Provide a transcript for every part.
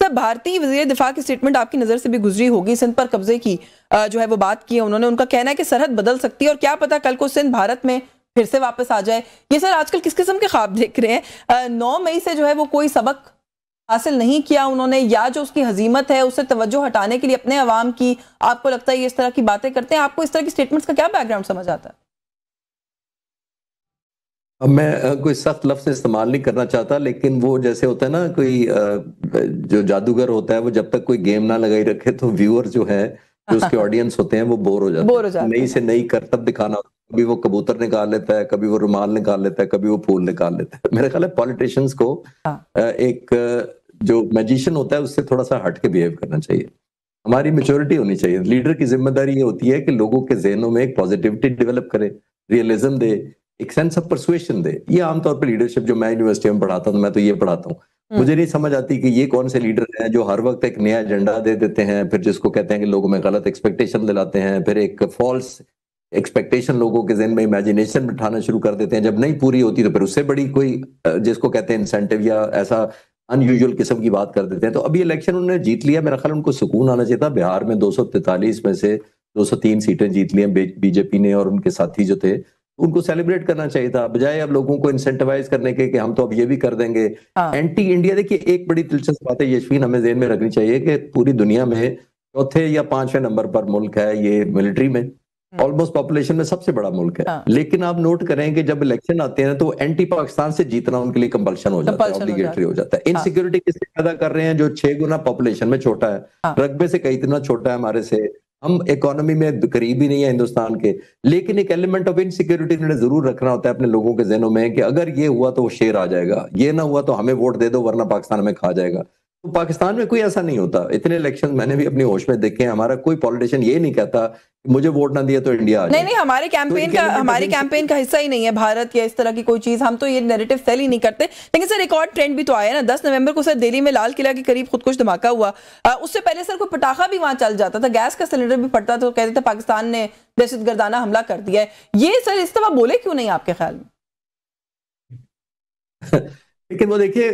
साहब, भारतीय वज़ीर दिफा की स्टेटमेंट आपकी नज़र से भी गुजरी होगी। सिंध पर कब्जे की जो है वो बात की है उन्होंने। उनका कहना है कि सरहद बदल सकती है और क्या पता कल को सिंध भारत में फिर से वापस आ जाए। ये सर आजकल किस किस्म के ख्वाब देख रहे हैं? 9 मई से जो है वो कोई सबक हासिल नहीं किया उन्होंने, या जो उसकी हजीमत है उससे तवज्जो हटाने के लिए अपने अवाम की, आपको लगता है ये इस तरह की बातें करते हैं? आपको इस तरह की स्टेटमेंट्स का क्या बैकग्राउंड समझ आता है? अब मैं कोई सख्त लफ्ज इस्तेमाल नहीं करना चाहता, लेकिन वो जैसे होता है ना, कोई जो जादूगर होता है वो जब तक कोई गेम ना लगाई रखे तो व्यूअर जो है, जो उसके ऑडियंस होते हैं वो बोर हो जाते हैं। नई से नई करतब दिखाना, कभी वो कबूतर निकाल लेता है, कभी वो रुमाल निकाल लेता है, कभी वो फूल निकाल लेता है। मेरे ख्याल है पॉलिटिशियंस को एक जो मैजिशियन होता है उससे थोड़ा सा हट के बिहेव करना चाहिए। हमारी मेच्योरिटी होनी चाहिए। लीडर की जिम्मेदारी ये होती है कि लोगों के जहनों में एक पॉजिटिविटी डेवलप करे, रियलिज्म दे, एक सेंस ऑफ परसुएशन दे। ये आमतौर पर लीडरशिप, जो मैं यूनिवर्सिटी में पढ़ाता हूँ, मैं तो ये पढ़ाता हूँ, मुझे नहीं समझ आती कि ये कौन से लीडर हैं जो हर वक्त एक नया एजेंडा दे देते हैं, फिर जिसको कहते हैं कि लोगों में गलत एक्सपेक्टेशन दिलाते हैं, फिर एक फॉल्स एक्सपेक्टेशन लोगों के जहन में, इमेजिनेशन बिठाना शुरू कर देते हैं। जब नहीं पूरी होती तो फिर उससे बड़ी कोई जिसको कहते हैं इंसेंटिव या ऐसा अनयूजुअल किस्म की बात कर देते हैं। तो अभी इलेक्शन उन्होंने जीत लिया, मेरा ख्याल उनको सुकून आना चाहिए था। बिहार में 243 में से 203 सीटें जीत ली हैं बीजेपी ने, और उनके साथी जो थे उनको सेलिब्रेट करना चाहिए था, बजाय अब लोगों को इंसेंटिवाइज करने के कि हम तो अब ये भी कर देंगे। एंटी इंडिया, देखिए एक बड़ी दिलचस्प बात है यशवीन, हमें ज़हन में रखनी चाहिए कि पूरी दुनिया में चौथे या 5वें नंबर पर मुल्क है ये मिलिट्री में, ऑलमोस्ट पॉपुलेशन में सबसे बड़ा मुल्क है। लेकिन आप नोट करें कि जब इलेक्शन आते हैं तो एंटी पाकिस्तान से जीतना उनके लिए कंपल्शन हो जाता है, ऑब्लिगेटरी हो जाता है। इनसिक्योरिटी किससे पैदा कर रहे हैं? जो 6 गुना पॉपुलेशन में छोटा है, रकबे से कई इतना छोटा है हमारे से, हम इकोनॉमी में करीब ही नहीं है हिंदुस्तान के, लेकिन एक एलिमेंट ऑफ इनसिक्योरिटी उन्होंने जरूर रखना होता है अपने लोगों के जहनों में कि अगर ये हुआ तो वो शेर आ जाएगा, ये ना हुआ तो हमें वोट दे दो वरना पाकिस्तान हमें खा जाएगा। तो पाकिस्तान में कोई ऐसा नहीं होता। इतने इलेक्शन मैंने भी अपनी होश में देखे हैं, हमारा कोई पॉलिटिशियन ये नहीं कहता मुझे वोट ना दिया तो इंडिया आ जाए। नहीं, हमारे कैंपेन का हिस्सा ही नहीं है भारत या इस तरह की कोई चीज। हम तो ये नैरेटिव सेल ही नहीं करते। लेकिन सर एक और ट्रेंड भी तो आया ना, 10 नवंबर को सर दिल्ली में लाल किला के करीब खुदकुश धमाका हुआ। उससे पहले सर कोई पटाखा भी वहां चल जाता था, गैस का सिलेंडर भी फटता था, तो कहते थे पाकिस्तान ने दहशतगर्दाना हमला कर दिया है। ये सर इस तरह बोले क्यों नहीं आपके ख्याल में? लेकिन वो देखिए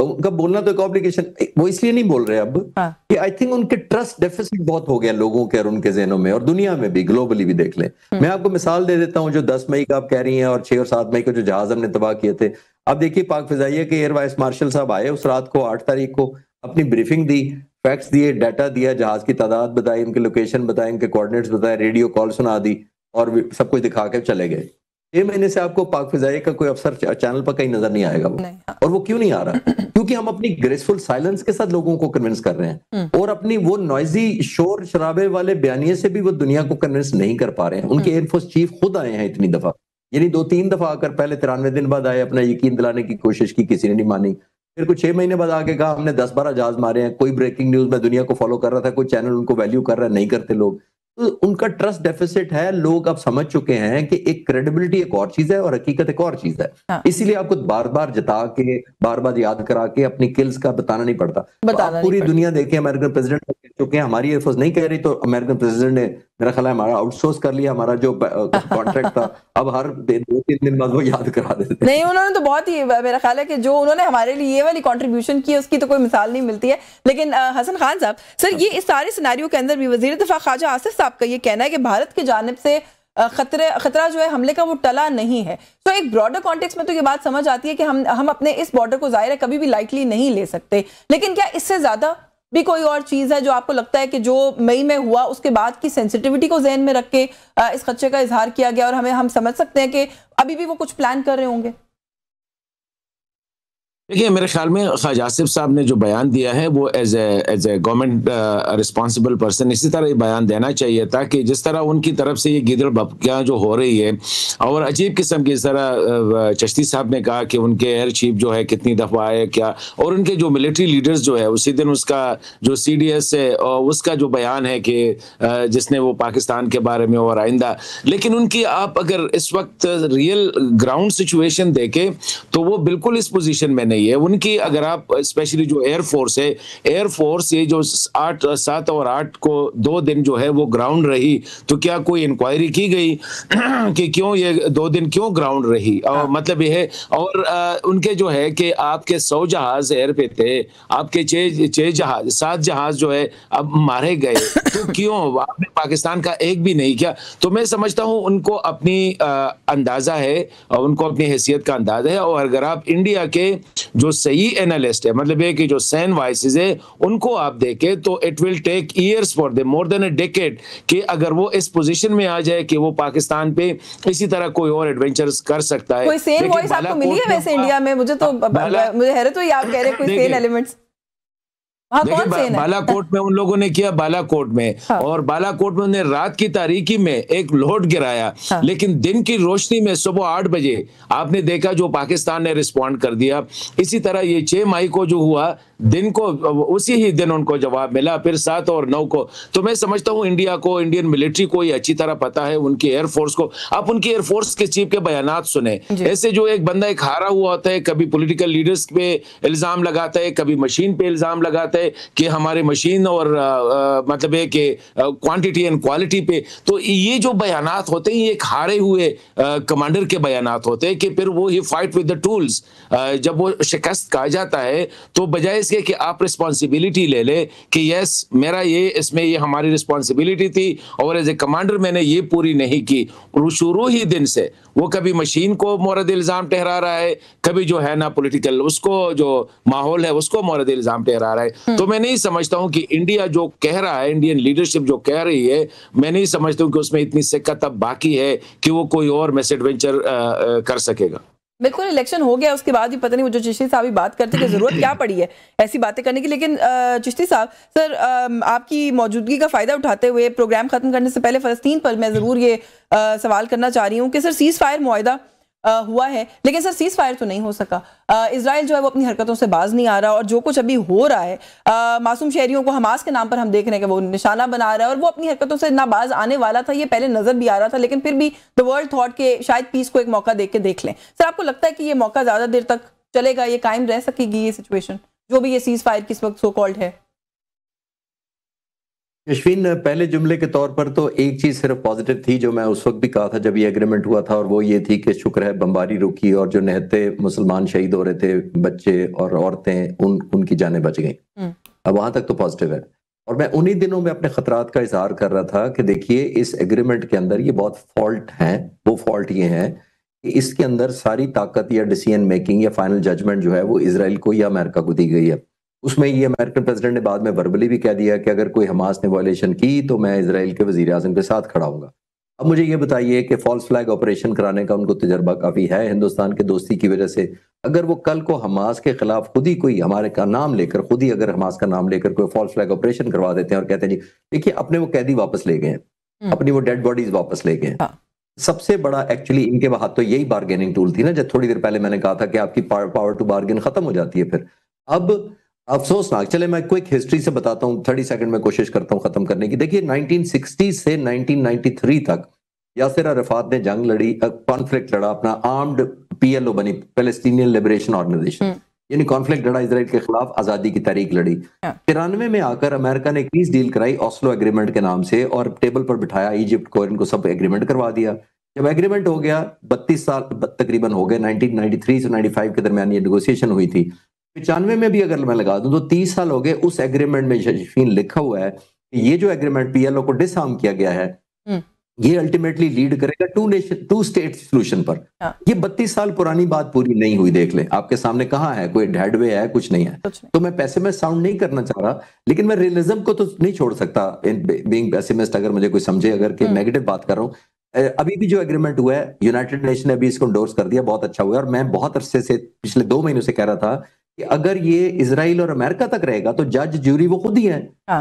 उनका बोलना तो एक ऑब्लिगेशन, वो इसलिए नहीं बोल रहे अब कि आई थिंक उनके ट्रस्ट डेफिसिट बहुत हो गया लोगों के और उनके जहनों में, और दुनिया में भी, ग्लोबली भी देख लें। मैं आपको मिसाल दे देता हूं, जो 10 मई का आप कह रही हैं और 6 और 7 मई को जो जहाज हमने तबाह किए थे, अब देखिए पाक फिजाइया के एयर वाइस मार्शल साहब आए उस रात को 8 तारीख को, अपनी ब्रीफिंग दी, फैक्ट्स दिए, डाटा दिया, जहाज की तादाद बताई, इनके लोकेशन बताए, इनके कोऑर्डिनेट्स बताए, रेडियो कॉल सुना दी और सब कुछ दिखा के चले गए। 6 महीने से आपको पाक फिजाइया का कोई अफसर चैनल पर कहीं नजर नहीं आएगा वो। और वो क्यों नहीं आ रहा? क्योंकि हम अपनी ग्रेसफुल साइलेंस के साथ लोगों को कन्विंस कर रहे हैं, और अपनी वो नॉइजी शोर शराबे वाले बयानिए से भी वो दुनिया को कन्विंस नहीं कर पा रहे हैं। उनके एयरफोर्स चीफ खुद आए हैं इतनी दफा, यानी 2-3 दफा आकर पहले 93 दिन बाद आए, अपना यकीन दिलाने की कोशिश की, किसी ने नहीं मानी। फिर कुछ 6 महीने बाद आके कहा हमने 10-12 जहाज मारे हैं, कोई ब्रेकिंग न्यूज में दुनिया को फॉलो कर रहा था, कोई चैनल उनको वैल्यू कर रहा है, नहीं करते लोग। तो उनका ट्रस्ट डेफिसिट है। लोग अब समझ चुके हैं कि एक क्रेडिबिलिटी एक और चीज है और हकीकत एक और चीज है। इसीलिए आपको बार बार जता के, बार बार याद करा के अपनी किल्स का बताना नहीं पड़ता। आप पूरी दुनिया देखें, अमेरिकन प्रेसिडेंट कह चुके हैं, हमारी एयरफोर्स नहीं कह रही तो अमेरिकन प्रेसिडेंट ने मेरा ख्याल है हमारा आउटसोर्स कर लिया, हमारा जो कॉन्ट्रैक्ट था। अब हर 2-3 दिन बाद वो याद करा देते। नहीं, उन्होंने तो बहुत ही, मेरा ख्याल है कि जो उन्होंने हमारे लिए ये वाली कंट्रीब्यूशन की उसकी तो कोई मिसाल नहीं मिलती है। लेकिन हसन खान साहब, सर ये इस सारे सिनेरियो के अंदर भी वजीर दिफा ख्वाजा आसिफ साहब का ये कहना है कि भारत की जानिब से खतरा जो है हमले का वो टला नहीं है। तो एक ब्रॉडर कॉन्टेक्स्ट में तो ये बात समझ आती है कि हम अपने इस बॉर्डर को जाहिर है कभी भी लाइटली नहीं ले सकते। लेकिन क्या इससे ज्यादा भी कोई और चीज है जो आपको लगता है कि जो मई में हुआ उसके बाद की सेंसिटिविटी को ज़हन में रख के इस खदशे का इजहार किया गया, और हम समझ सकते हैं कि अभी भी वो कुछ प्लान कर रहे होंगे? देखिए, मेरे ख्याल में ख्वाजा आसिफ साहब ने जो बयान दिया है वो as a government responsible person इसी तरह ये बयान देना चाहिए था कि जिस तरह उनकी तरफ से ये गिदड़ भपकियाँ जो हो रही है, और अजीब किस्म की, इस तरह चिश्ती साहब ने कहा कि उनके एयर चीफ जो है कितनी दफ़ा आए क्या, और उनके जो मिलिट्री लीडर्स जो है उसी दिन उसका जो CDS है और उसका जो बयान है कि जिसने वो पाकिस्तान के बारे में और आइंदा, लेकिन उनकी आप अगर इस वक्त रियल ग्राउंड सिचुएशन देखें तो वो बिल्कुल इस पोजीशन में नहीं नहीं है उनकी। अगर आप स्पेशली जो एयरफोर्स है, एयरफोर्स ये जो 8, 7 और 8 को 2 दिन जो है वो ग्राउंड रही, तो क्या कोई इंक्वायरी की गई कि क्यों ये 2 दिन क्यों ग्राउंड रही? और मतलब ये है, और उनके जो है कि आपके 100 जहाज एयर पे थे, आपके 7 जहाज जो है अब मारे गए, तो क्यों आपने पाकिस्तान का एक भी नहीं किया? तो मैं समझता हूं उनको अपनी अंदाजा है और उनको अपनी हैसियत का अंदाजा है। और अगर आप इंडिया के जो सही एनालिस्ट है, मतलब ये कि जो सैन वाइसेस है, उनको आप देखें तो it will take years for them, more than a decade, कि अगर वो इस पोजीशन में आ जाए कि वो पाकिस्तान पे इसी तरह कोई और एडवेंचर्स कर सकता है। कोई सेन वॉइस आपको मिली है वैसे इंडिया में? मुझे हैरत हुई, आप कह रहे कोई सेन एलिमेंट्स। देखिए बालाकोट में उन लोगों ने किया, बालाकोट में, और बालाकोट में उन्हें रात की तारीकी में एक लोड गिराया, लेकिन दिन की रोशनी में सुबह 8 बजे आपने देखा जो पाकिस्तान ने रिस्पॉन्ड कर दिया। इसी तरह ये 6 मई को जो हुआ, दिन को उसी ही दिन उनको जवाब मिला, फिर 7 और 9 को। तो मैं समझता हूं इंडिया को, इंडियन मिलिट्री को ये अच्छी तरह पता है, उनकी एयरफोर्स को। आप उनकी एयरफोर्स के चीफ के बयानात सुने, ऐसे जो एक बंदा एक हारा हुआ होता है, कभी पॉलिटिकल लीडर्स पे इल्जाम लगाता है, कभी मशीन पे इल्जाम लगाता है कि हमारे मशीन और मतलब है कि क्वांटिटी एंड क्वालिटी पे। तो ये जो बयानात होते हैं ये एक हारे हुए कमांडर के बयानात होते हैं कि फिर वो ही फाइट विद द टूल्स। जब वो शिकस्त खा जाता है तो बजाय इसके कि आप रिस्पॉन्सिबिलिटी ले ले कि यस मेरा ये इसमें ये हमारी रिस्पॉन्सिबिलिटी थी और एज ए कमांडर मैंने ये पूरी नहीं की, शुरू ही दिन से वो कभी मशीन को मोरद इल्जाम ठहरा रहा है, कभी जो है ना पॉलिटिकल उसको जो माहौल है उसको मोरद इल्जाम ठहरा रहा है। तो मैं नहीं समझता हूं कि इंडिया जो कह रहा है, इंडियन लीडरशिप जो कह रही है, मैं नहीं समझता हूं कि उसमें इतनी सिक्कत अब बाकी है कि वो कोई और मिसएडवेंचर कर सकेगा। बिल्कुल, इलेक्शन हो गया उसके बाद भी पता नहीं वो जो चिश्ती साहब भी बात करते कि जरूरत क्या पड़ी है ऐसी बातें करने की। लेकिन चिश्ती साहब सर, आपकी मौजूदगी का फायदा उठाते हुए प्रोग्राम खत्म करने से पहले फलस्तीन पर मैं जरूर ये सवाल करना चाह रही हूँ कि सर सीज फायर मुआहिदा हुआ है, लेकिन सर सीज फायर तो नहीं हो सका। इजराइल जो है वो अपनी हरकतों से बाज नहीं आ रहा, और जो कुछ अभी हो रहा है मासूम शहरियों को हमास के नाम पर हम देख रहे हैं कि वो निशाना बना रहा है, और वो अपनी हरकतों से ना बाज आने वाला था, ये पहले नजर भी आ रहा था, लेकिन फिर भी द वर्ल्ड थॉट के शायद पीस को एक मौका देख के देख लें। सर आपको लगता है कि ये मौका ज्यादा देर तक चलेगा, ये कायम रह सकेगी ये सिचुएशन जो भी ये सीज फायर किस वक्त सो कॉल्ड है? यशवीन, पहले जुमले के तौर पर तो एक चीज सिर्फ पॉजिटिव थी जो मैं उस वक्त भी कहा था जब ये एग्रीमेंट हुआ था, और वो ये थी कि शुक्र है बमबारी रुकी और जो निहत्ते मुसलमान शहीद हो रहे थे, बच्चे और औरतें, उनकी जानें बच गई। अब वहां तक तो पॉजिटिव है। और मैं उन्हीं दिनों में अपने खतरात का इजहार कर रहा था कि देखिए इस एग्रीमेंट के अंदर ये बहुत फॉल्ट हैं। वो फॉल्ट ये है कि इसके अंदर सारी ताकत या डिसीजन मेकिंग या फाइनल जजमेंट जो है वो इजराइल को या अमेरिका को दी गई है। उसमें ये अमेरिकन प्रेसिडेंट ने बाद में वर्बली भी कह दिया कि अगर कोई हमास ने वायलेशन की तो मैं इजराइल के वजीर आज़म के साथ खड़ा हूंगा। अब मुझे ये बताइए कि फॉल्स फ्लैग ऑपरेशन कराने का उनको तजर्बा काफी है हिंदुस्तान के दोस्ती की वजह से। अगर वो कल को हमास के खिलाफ खुद ही कोई हमारे का नाम लेकर, खुद ही अगर हमास का नाम लेकर कोई फॉल्स फ्लैग ऑपरेशन करवा देते हैं और कहते हैं जी देखिए अपने वो कैदी वापस ले गए, अपनी वो डेड बॉडीज वापस ले गए। सबसे बड़ा एक्चुअली इनके हाथ तो यही बार्गेनिंग टूल थी ना, जब थोड़ी देर पहले मैंने कहा था कि आपकी पावर टू बार्गेन खत्म हो जाती है। फिर अब अफसोसनाक, चले मैं क्विक हिस्ट्री से बताता हूँ, 30 सेकंड में कोशिश करता हूँ खत्म करने की। देखिए 1960 से 1993 तक यासिर अरफात ने जंग लड़ी, कॉन्फ्लिक्ट लड़ा, अपना आर्म्ड PLO बनी, पैलेस्टीनियन लिबरेशन ऑर्गेनाइजेशन, यानी कॉन्फ्लिक्ट लड़ा इजराइल के खिलाफ, आजादी की तहरीक लड़ी। 93 में आकर अमेरिका ने पीस डील कराई ऑस्लो एग्रीमेंट के नाम से और टेबल पर बिठाया इजिप्ट को, इनको सब एग्रीमेंट करवा दिया। जब एग्रीमेंट हो गया 32 साल तकरीबन हो गए, 1993 से 95 के दरमियान ये नेगोशिएशन हुई थी। 95 में भी अगर मैं लगा दूं तो 30 साल हो गए। उस एग्रीमेंट में यशवीन लिखा हुआ है कि ये जो एग्रीमेंट PLO को डिसआर्म किया गया है ये अल्टीमेटली लीड करेगा टू स्टेट सोल्यूशन पर। ये 32 साल पुरानी बात पूरी नहीं हुई, देख लें आपके सामने, कहाँ है कोई हेडवे है, कुछ नहीं है। तो मैं पेसिमिस्ट साउंड नहीं करना चाह रहा, लेकिन मैं रियलिज्म को तो नहीं छोड़ सकता बीइंग पेसिमिस्ट, अगर मुझे कोई समझे अगर कि नेगेटिव बात कर रहा हूं। अभी भी जो एग्रीमेंट हुआ है यूनाइटेड नेशन ने अभी इसको एंडोर्स कर दिया, बहुत अच्छा हुआ है। और मैं बहुत अरसे से पिछले 2 महीनों से कह रहा था कि अगर ये इजराइल और अमेरिका तक रहेगा तो जज ज्यूरी वो खुद ही है।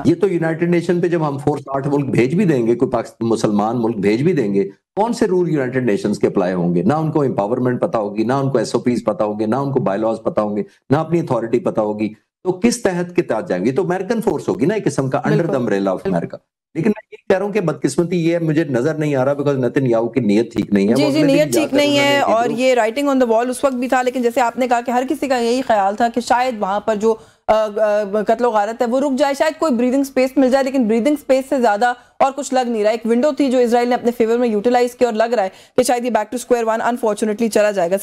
ये तो यूनाइटेड नेशन पे जब हम फोर्स 8 मुल्क भेज भी देंगे, कोई पाकिस्तान मुसलमान मुल्क भेज भी देंगे, कौन से रूल यूनाइटेड नेशंस के अप्लाई होंगे? ना उनको एम्पावरमेंट पता होगी, ना उनको SOPs पता होंगे, ना उनको बायलॉज पता होंगे, ना अपनी अथॉरिटी पता होगी। तो किस तहत के तहत जाएंगे? तो अमेरिकन फोर्स होगी ना एक किस्म का, under the umbrella of America. लेकिन मैं ये कह रहा हूँ कि बदकिस्मती ये है, मुझे नजर नहीं आ रहा बिकॉज नेतन्याहू की नीयत ठीक नहीं है। जी जी, नीयत ठीक नहीं है और ये राइटिंग ऑन द वॉल उस वक्त भी था, लेकिन जैसे आपने कहा कि हर किसी का यही ख्याल था कि शायद वहां पर जो कत्लो गारत है वो रुक जाए, शायद कोई ब्रीदिंग स्पेस मिल जाए, लेकिन ब्रीदिंग स्पेस से ज्यादा और कुछ लग नहीं रहा। एक विंडो थी जो इजराइल ने अपने फेवर में यूटिलाइज की और लग रहा है कि शायद ये back to square one unfortunately चला जाएगा।